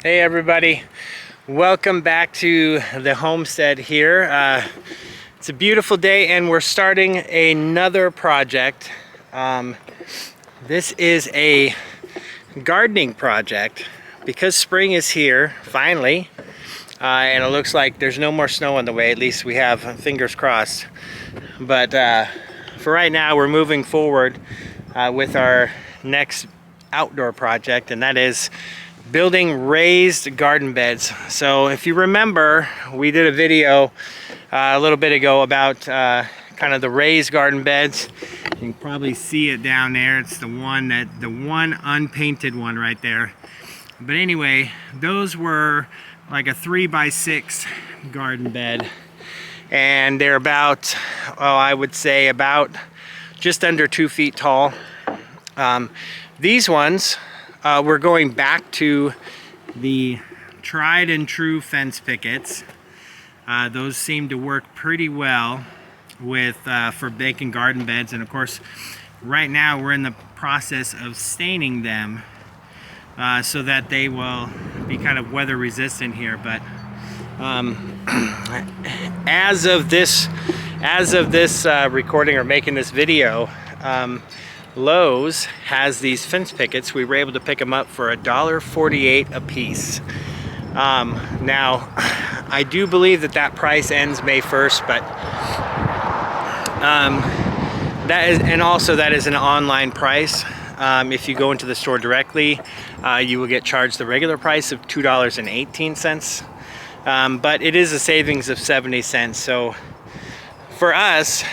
Hey everybody, welcome back to the homestead here. It's a beautiful day and we're starting another project. This is a gardening project because spring is here finally, and it looks like there's no more snow on the way. At least we have, fingers crossed. But for right now we're moving forward with our next outdoor project, and that is building raised garden beds. So if you remember, we did a video a little bit ago about kind of the raised garden beds. You can probably see it down there. It's the one unpainted one right there. But anyway, those were like a 3x6 garden bed, and they're about, I would say about just under 2 feet tall. These ones, we're going back to the tried and true fence pickets. Those seem to work pretty well with for making garden beds, and of course right now we're in the process of staining them so that they will be kind of weather resistant here. But as of this recording or making this video, Lowe's has these fence pickets. We were able to pick them up for $1.48 a piece. Now, I do believe that price ends May 1st, but that is an online price. If you go into the store directly, you will get charged the regular price of $2.18, but it is a savings of 70 cents. So for us,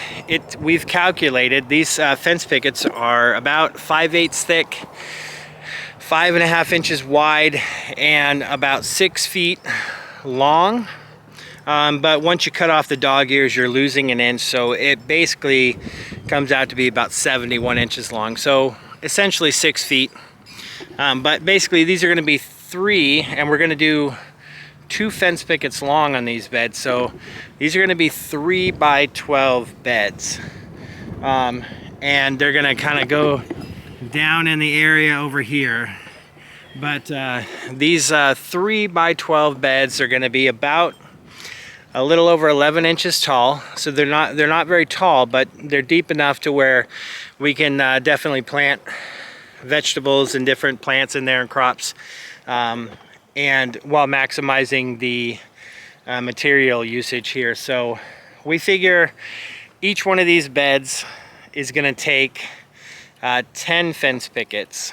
we've calculated these fence pickets are about 5/8 thick, 5.5 inches wide, and about 6 feet long. But once you cut off the dog ears, you're losing an inch, so it basically comes out to be about 71 inches long. So essentially 6 feet. But basically these are going to be 3, and we're going to do 2 fence pickets long on these beds. So these are going to be 3x12 beds, and they're going to kind of go down in the area over here. But these 3x12 beds are going to be about a little over 11 inches tall. So they're not very tall, but they're deep enough to where we can definitely plant vegetables and different plants in there and crops, and while maximizing the material usage here. So we figure each one of these beds is going to take 10 fence pickets.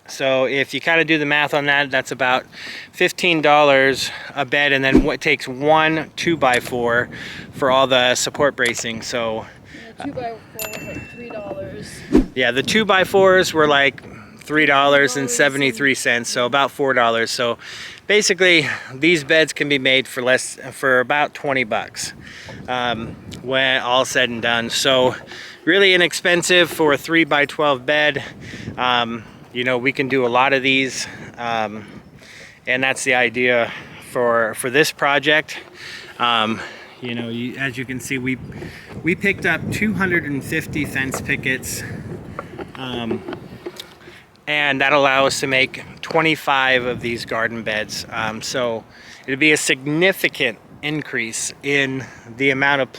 So if you kind of do the math on that, that's about $15 a bed, and then what takes one 2x4 for all the support bracing. So the 2x4 was like $3. Yeah, the 2x4s were like $3.73, so about $4. So basically these beds can be made for about 20 bucks when all said and done. So really inexpensive for a 3x12 bed. You know, we can do a lot of these, and that's the idea for this project. You know, as you can see, we picked up 250 fence pickets, and that allows us to make 25 of these garden beds. So it'd be a significant increase in the amount of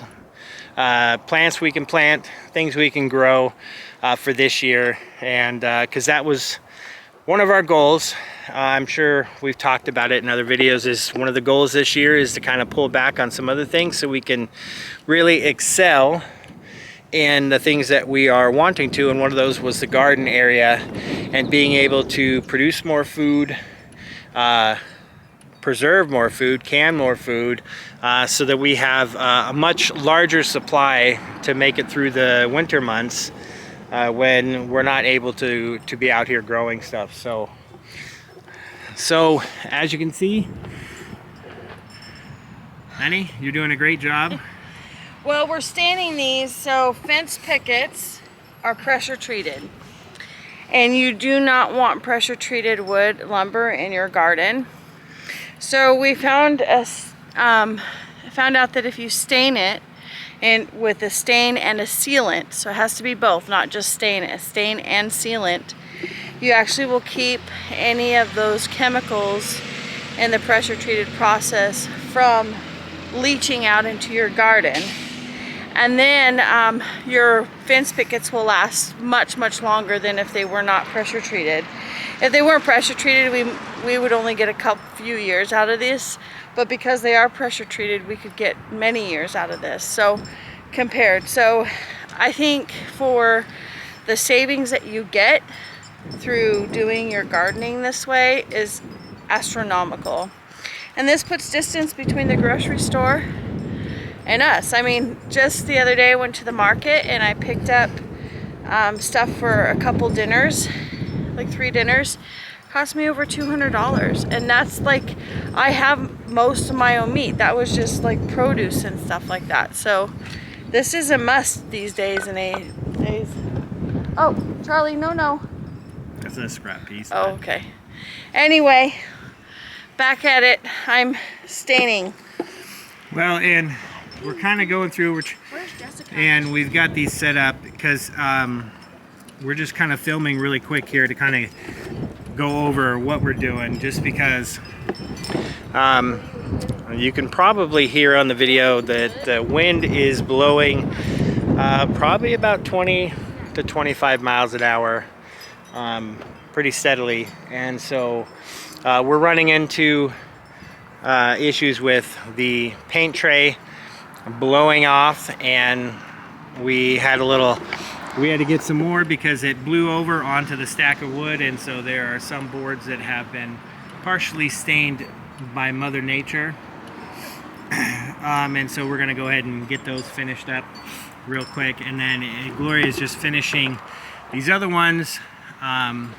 plants we can plant, things we can grow for this year. And because that was one of our goals. I'm sure we've talked about it in other videos, is one of the goals this year is to kind of pull back on some other things so we can really excel in the things that we are wanting to, and one of those was the garden area and being able to produce more food, preserve more food, can more food, so that we have a much larger supply to make it through the winter months when we're not able to be out here growing stuff. So as you can see, Annie, you're doing a great job. Well, we're staining these, so fence pickets are pressure treated, and you do not want pressure treated wood lumber in your garden. So we found out that if you stain it, and with a stain and a sealant, so it has to be both, not just stain, a stain and sealant, you actually will keep any of those chemicals in the pressure treated process from leaching out into your garden. And then your fence pickets will last much longer than if they were not pressure treated. If they weren't pressure treated, we would only get a few years out of this, but because they are pressure treated, we could get many years out of this. So compared, so I think for the savings that you get through doing your gardening this way is astronomical. And this puts distance between the grocery store and us. I mean, just the other day I went to the market and I picked up stuff for a couple dinners, like 3 dinners. Cost me over $200, and that's like, I have most of my own meat. That was just like produce and stuff like that. So this is a must these days and days. Oh, Charlie, no. That's a scrap piece. Oh, okay. Anyway, back at it. I'm staining. Well, and we're kind of going through, Where's Jessica? and we've got these set up because we're just kind of filming really quick here to kind of go over what we're doing, just because you can probably hear on the video that the wind is blowing probably about 20 to 25 miles an hour pretty steadily, and so we're running into issues with the paint tray blowing off, and we had to get some more because it blew over onto the stack of wood, and so there are some boards that have been partially stained by Mother Nature. And so we're gonna go ahead and get those finished up real quick, and then Gloria is just finishing these other ones, painting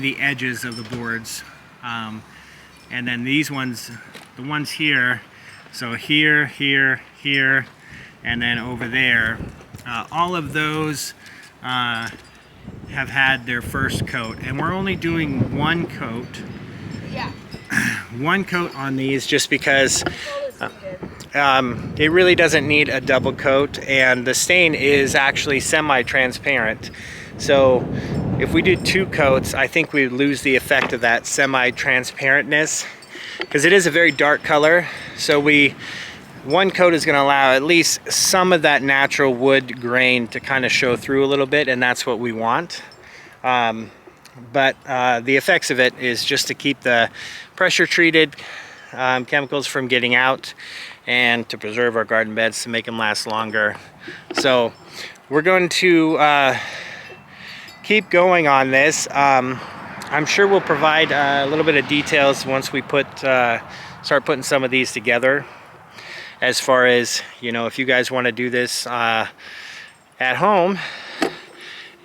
the edges of the boards, and then these ones, the ones here, so here, and then over there, all of those have had their first coat, and we're only doing one coat. Yeah. One coat on these, just because it really doesn't need a double coat, and the stain is actually semi-transparent. So if we did 2 coats, I think we'd lose the effect of that semi-transparentness, because it is a very dark color. So one coat is going to allow at least some of that natural wood grain to kind of show through a little bit, and that's what we want. But the effects of it is just to keep the pressure treated chemicals from getting out, and to preserve our garden beds, to make them last longer. So we're going to keep going on this. I'm sure we'll provide a little bit of details once we start putting some of these together, as far as, you know, if you guys want to do this at home,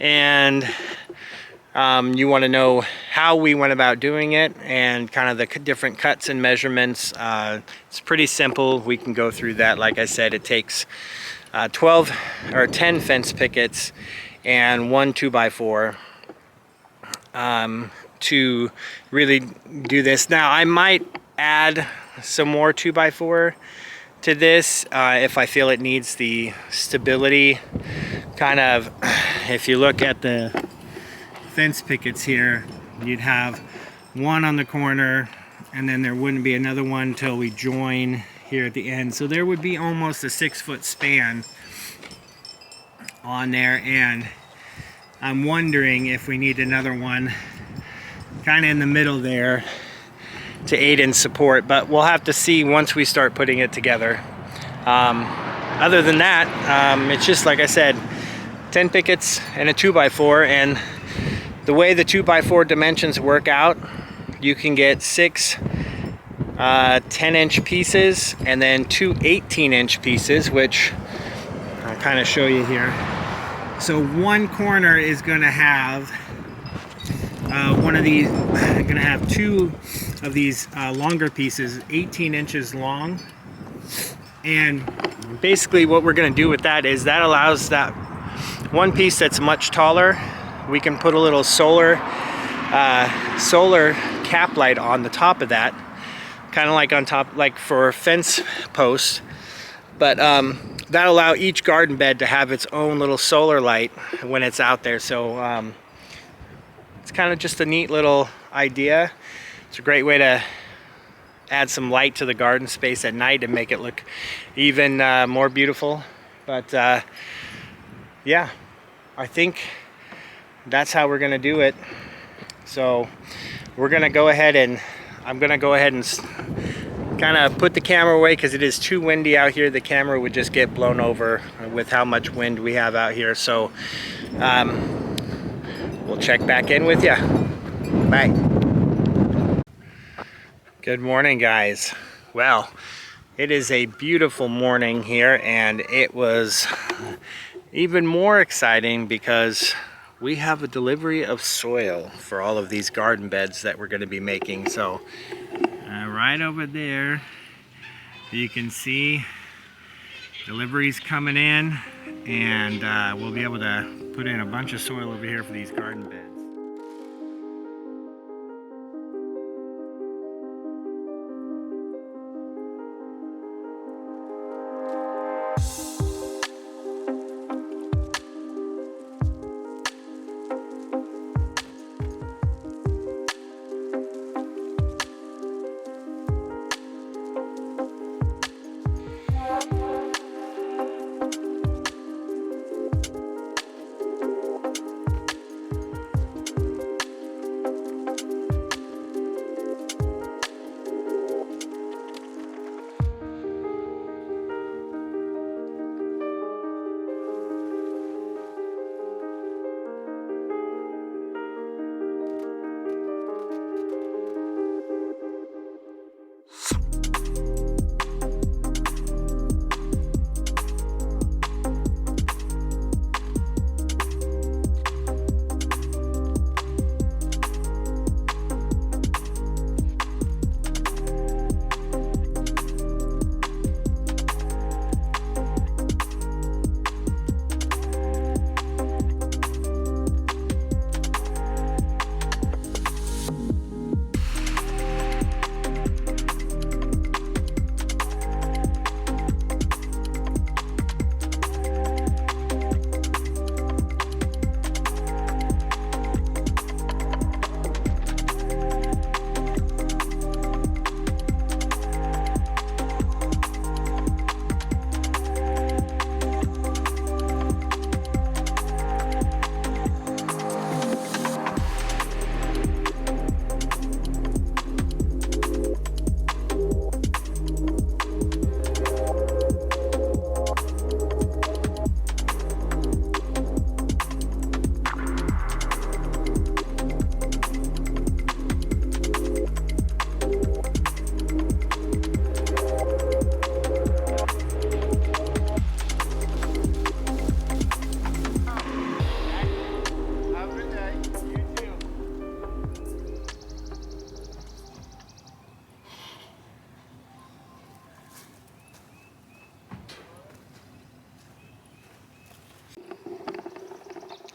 and you want to know how we went about doing it, and kind of the different cuts and measurements. It's pretty simple. We can go through that. Like I said, it takes 12 or 10 fence pickets and 1 2x4 to really do this. Now, I might add some more 2x4 to this if I feel it needs the stability. Kind of, if you look at the fence pickets here, you'd have one on the corner, and then there wouldn't be another one until we join here at the end. So there would be almost a 6-foot span on there, and I'm wondering if we need another one kind of in the middle there to aid in support, but we'll have to see once we start putting it together. Other than that, it's just like I said, 10 pickets and a 2x4, and the way the 2x4 dimensions work out, you can get 6 10-inch pieces and then 2 18-inch pieces, which I'll kind of show you here. So one corner is going to have one of these, going to have 2 of these longer pieces, 18 inches long. And basically what we're going to do with that is that allows that one piece that's much taller, we can put a little solar cap light on the top of that, kind of like on top, like for fence posts. But that'll allow each garden bed to have its own little solar light when it's out there. So it's kind of just a neat little idea. It's a great way to add some light to the garden space at night and make it look even more beautiful. But yeah, I think that's how we're gonna do it. So we're gonna go ahead and I'm gonna go ahead and kind of put the camera away because it is too windy out here. The camera would just get blown over with how much wind we have out here. So we'll check back in with you. Bye. Good morning, guys. Well, it is a beautiful morning here, and it was even more exciting because we have a delivery of soil for all of these garden beds that we're going to be making. So right over there you can see deliveries coming in, and we'll be able to put in a bunch of soil over here for these garden beds.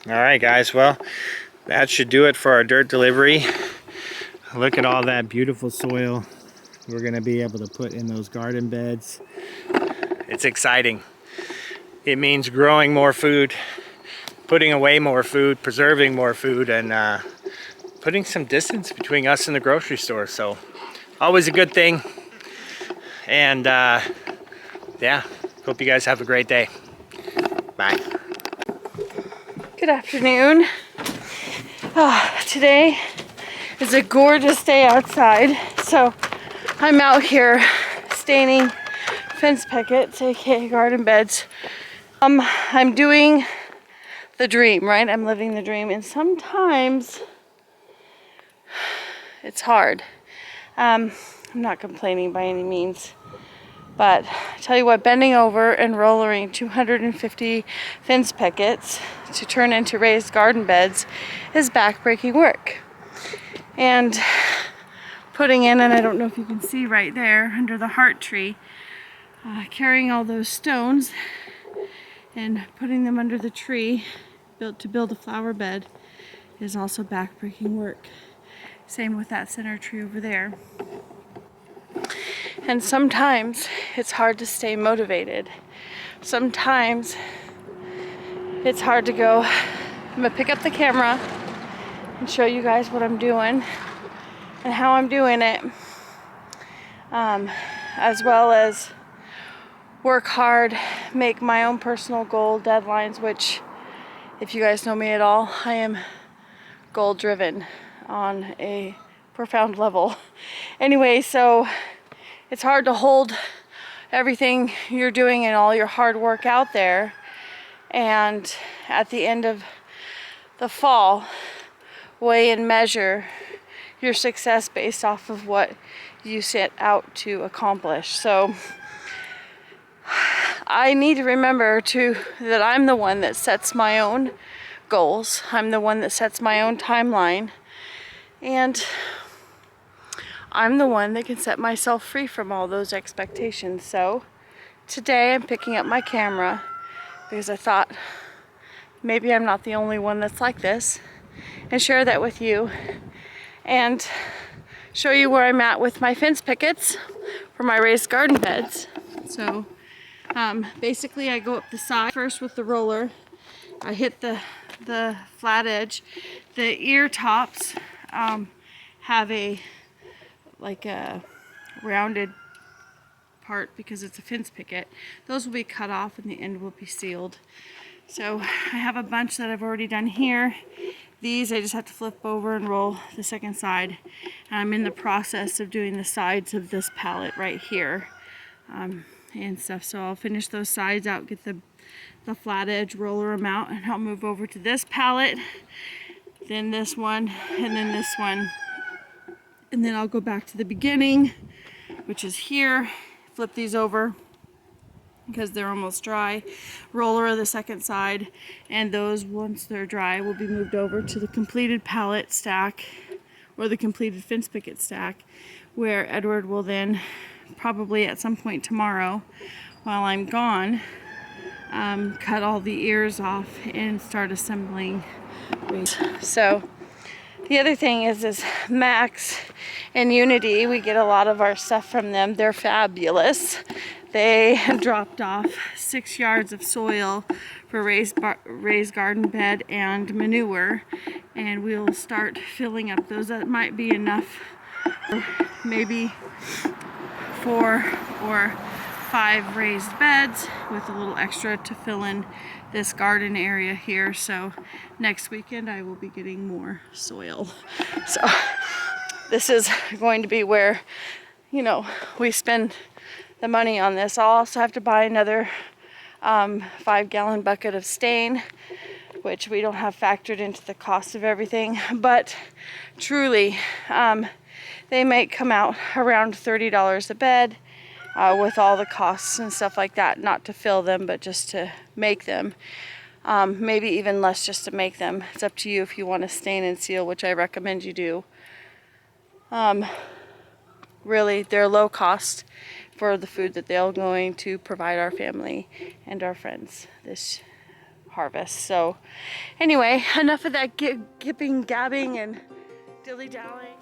Alright guys, well, that should do it for our dirt delivery. Look at all that beautiful soil we're going to be able to put in those garden beds. It's exciting. It means growing more food, putting away more food, preserving more food, and putting some distance between us and the grocery store. So always a good thing. And yeah, hope you guys have a great day. Bye. Good afternoon. Today is a gorgeous day outside, so I'm out here staining fence pickets, aka garden beds. I'm doing the dream, right? I'm living the dream, and sometimes it's hard. I'm not complaining by any means. But I tell you what, bending over and rollering 250 fence pickets to turn into raised garden beds is backbreaking work. And putting in, and I don't know if you can see right there under the heart tree, carrying all those stones and putting them under the tree to build a flower bed is also backbreaking work. Same with that center tree over there. And sometimes it's hard to stay motivated. Sometimes it's hard to go, I'm gonna pick up the camera and show you guys what I'm doing and how I'm doing it, as well as work hard, make my own personal goal deadlines, which, if you guys know me at all, I am goal driven on a profound level. Anyway, so it's hard to hold everything you're doing and all your hard work out there, and at the end of the fall, weigh and measure your success based off of what you set out to accomplish. So I need to remember that I'm the one that sets my own goals. I'm the one that sets my own timeline, and I'm the one that can set myself free from all those expectations. So today I'm picking up my camera because I thought maybe I'm not the only one that's like this, and share that with you and show you where I'm at with my fence pickets for my raised garden beds. So basically I go up the side first with the roller. I hit the flat edge. The ear tops have a rounded part because it's a fence picket. Those will be cut off and the end will be sealed. So I have a bunch that I've already done here. These I just have to flip over and roll the second side. And I'm in the process of doing the sides of this pallet right here and stuff. So I'll finish those sides out, get the flat edge, roller them out, and I'll move over to this pallet, then this one, and then this one. And then I'll go back to the beginning, which is here, flip these over because they're almost dry, roller the second side, and those, once they're dry, will be moved over to the completed pallet stack or the completed fence picket stack, where Edward will then probably at some point tomorrow while I'm gone cut all the ears off and start assembling. So the other thing is Max and Unity, we get a lot of our stuff from them. They're fabulous. They dropped off 6 yards of soil for raised garden bed and manure, and we'll start filling up those. That might be enough for maybe 4 or 5 raised beds with a little extra to fill in this garden area here. So next weekend I will be getting more soil. So this is going to be where, you know, we spend the money on this. I'll also have to buy another 5-gallon bucket of stain, which we don't have factored into the cost of everything, but truly they might come out around $30 a bed with all the costs and stuff like that, not to fill them but just to make them. Maybe even less just to make them. It's up to you if you want to stain and seal, which I recommend you do. Really, they're low cost for the food that they're going to provide our family and our friends this harvest. So anyway, enough of that gipping, gabbing, and dilly-dallying.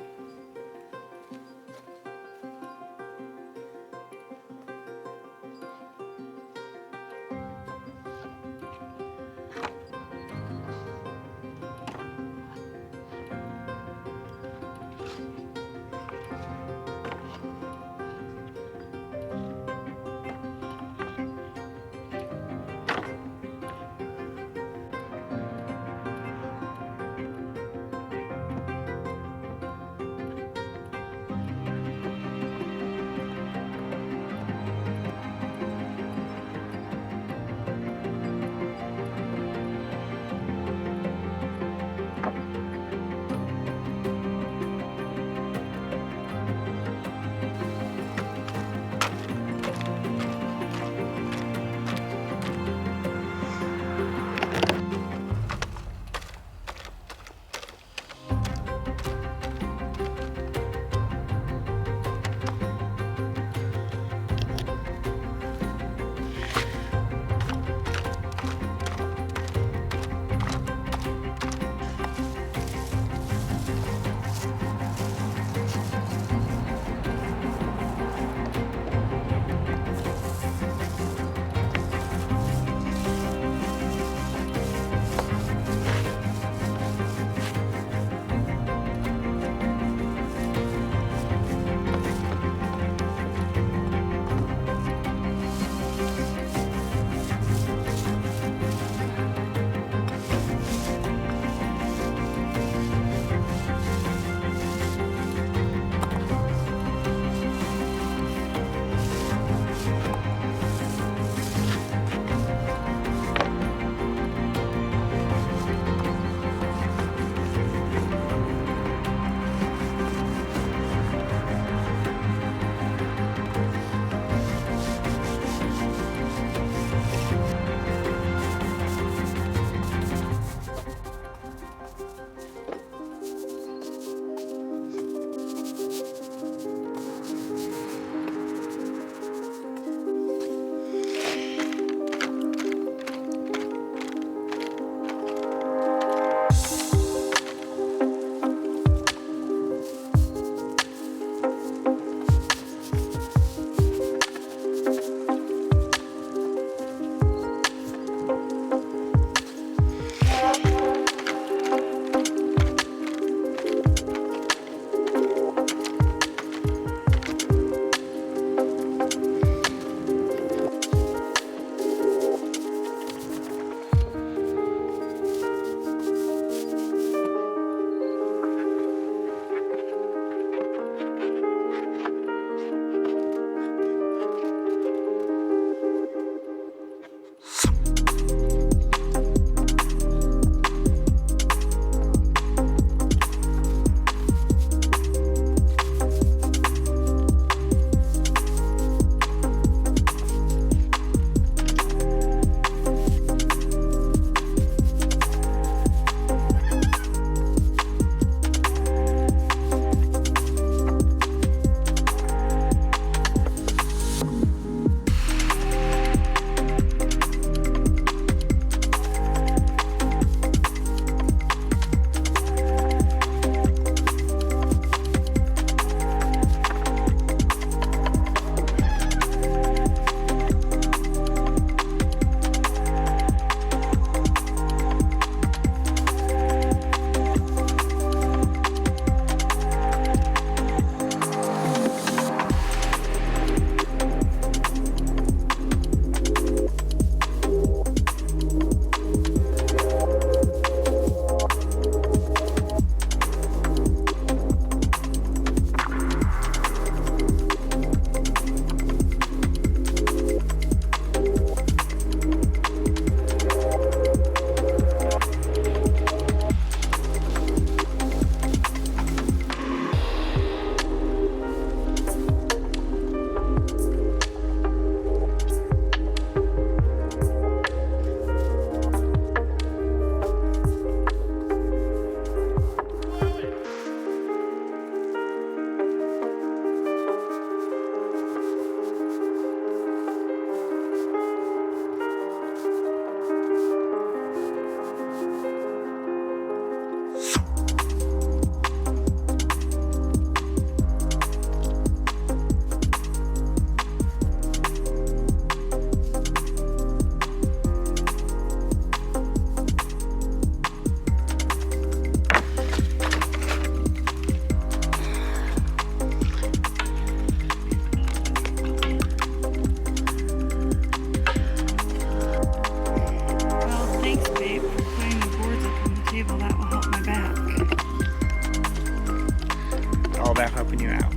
I'm helping you out.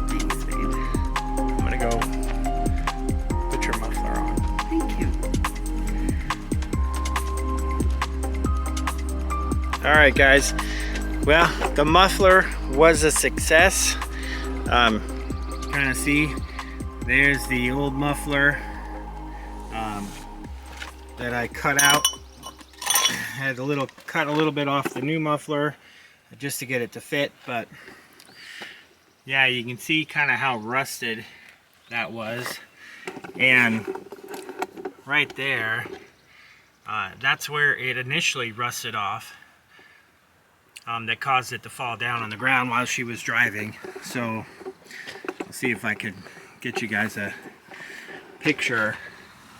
Thanks, babe. I'm gonna go put your muffler on. Thank you. All right, guys. Well, the muffler was a success. Kind of see, there's the old muffler that I cut out. Had cut a little bit off the new muffler just to get it to fit, but yeah, you can see kind of how rusted that was. And right there, that's where it initially rusted off. That caused it to fall down on the ground while she was driving. So I'll see if I could get you guys a picture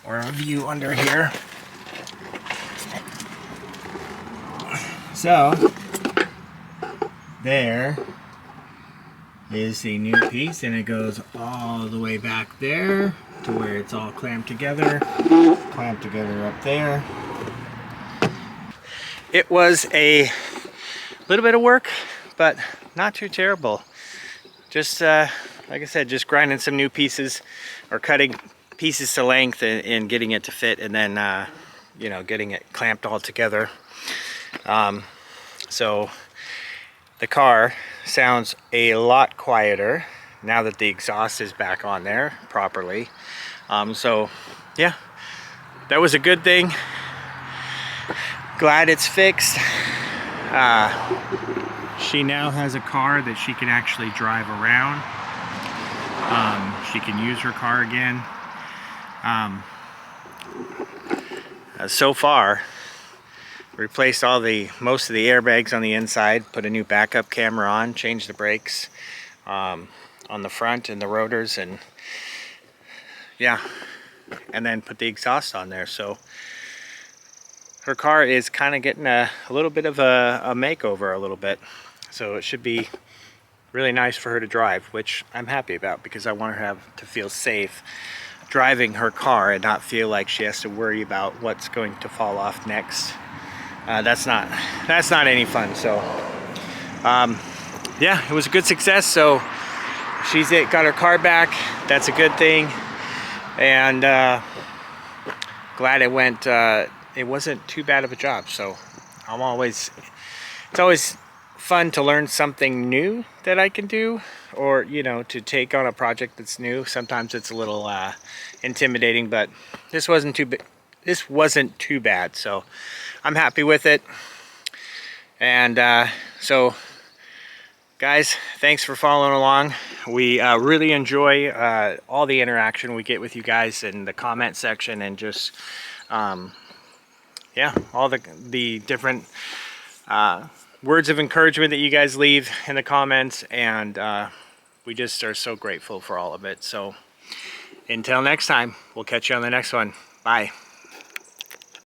or a view under here. So there is the new piece, and it goes all the way back there to where it's all clamped together up there. It was a little bit of work, but not too terrible. Just like I said, just grinding some new pieces or cutting pieces to length and getting it to fit, and then you know, getting it clamped all together. So the car sounds a lot quieter now that the exhaust is back on there properly. So yeah, that was a good thing. Glad it's fixed. She now has a car that she can actually drive around. She can use her car again. So far, replaced most of the airbags on the inside, put a new backup camera on, changed the brakes on the front and the rotors, and yeah, and then put the exhaust on there. So her car is kind of getting a little bit of a makeover a little bit. So it should be really nice for her to drive, which I'm happy about, because I want her to feel safe driving her car and not feel like she has to worry about what's going to fall off next. That's not any fun. So yeah, it was a good success. So she's got her car back. That's a good thing, and glad it went. It wasn't too bad of a job. So it's always fun to learn something new that I can do, or you know, to take on a project that's new. Sometimes it's a little intimidating, but this wasn't too bad. So I'm happy with it. And so guys, thanks for following along. We really enjoy all the interaction we get with you guys in the comment section, and just yeah, all the different words of encouragement that you guys leave in the comments, and we just are so grateful for all of it. So until next time, we'll catch you on the next one. Bye.